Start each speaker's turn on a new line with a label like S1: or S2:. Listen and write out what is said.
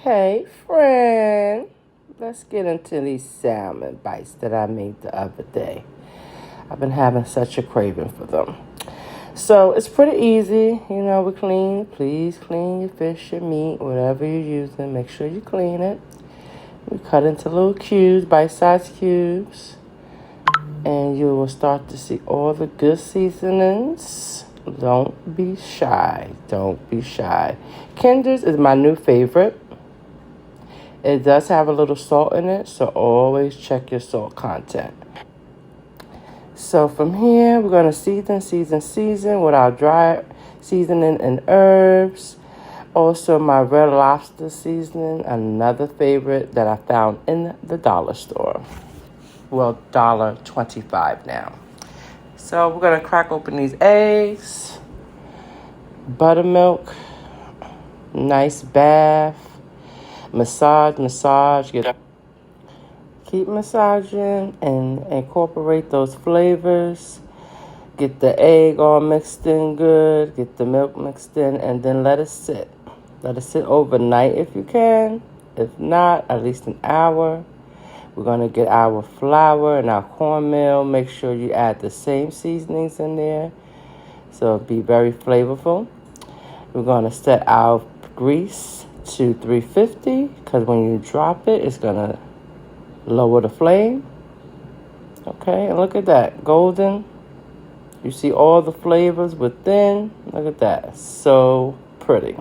S1: Hey, friend. Let's get into these salmon bites that I made the other day. I've been having such a craving for them. So it's pretty easy. Please clean your fish, your meat, whatever you're using. Make sure you clean it. We cut into little cubes, bite-sized cubes. And you will start to see all the good seasonings. Don't be shy. Don't be shy. Kinder's is my new favorite. It does have a little salt in it, so always check your salt content. So from here, we're going to season with our dry seasoning and herbs. Also, my red lobster seasoning, another favorite that I found in the dollar store. Well, $1.25 now. So we're going to crack open these eggs. Buttermilk. Nice bath. Massage. Keep massaging and incorporate those flavors. Get the egg all mixed in good. Get the milk mixed in, and then let it sit. Let it sit overnight if you can. If not, at least an hour. We're going to get our flour and our cornmeal. Make sure you add the same seasonings in there, so it'll be very flavorful. We're going to set our grease to 350 because when you drop it, it's going to lower the flame. Okay, and look at that, golden. You see all the flavors within. Look at that, so pretty.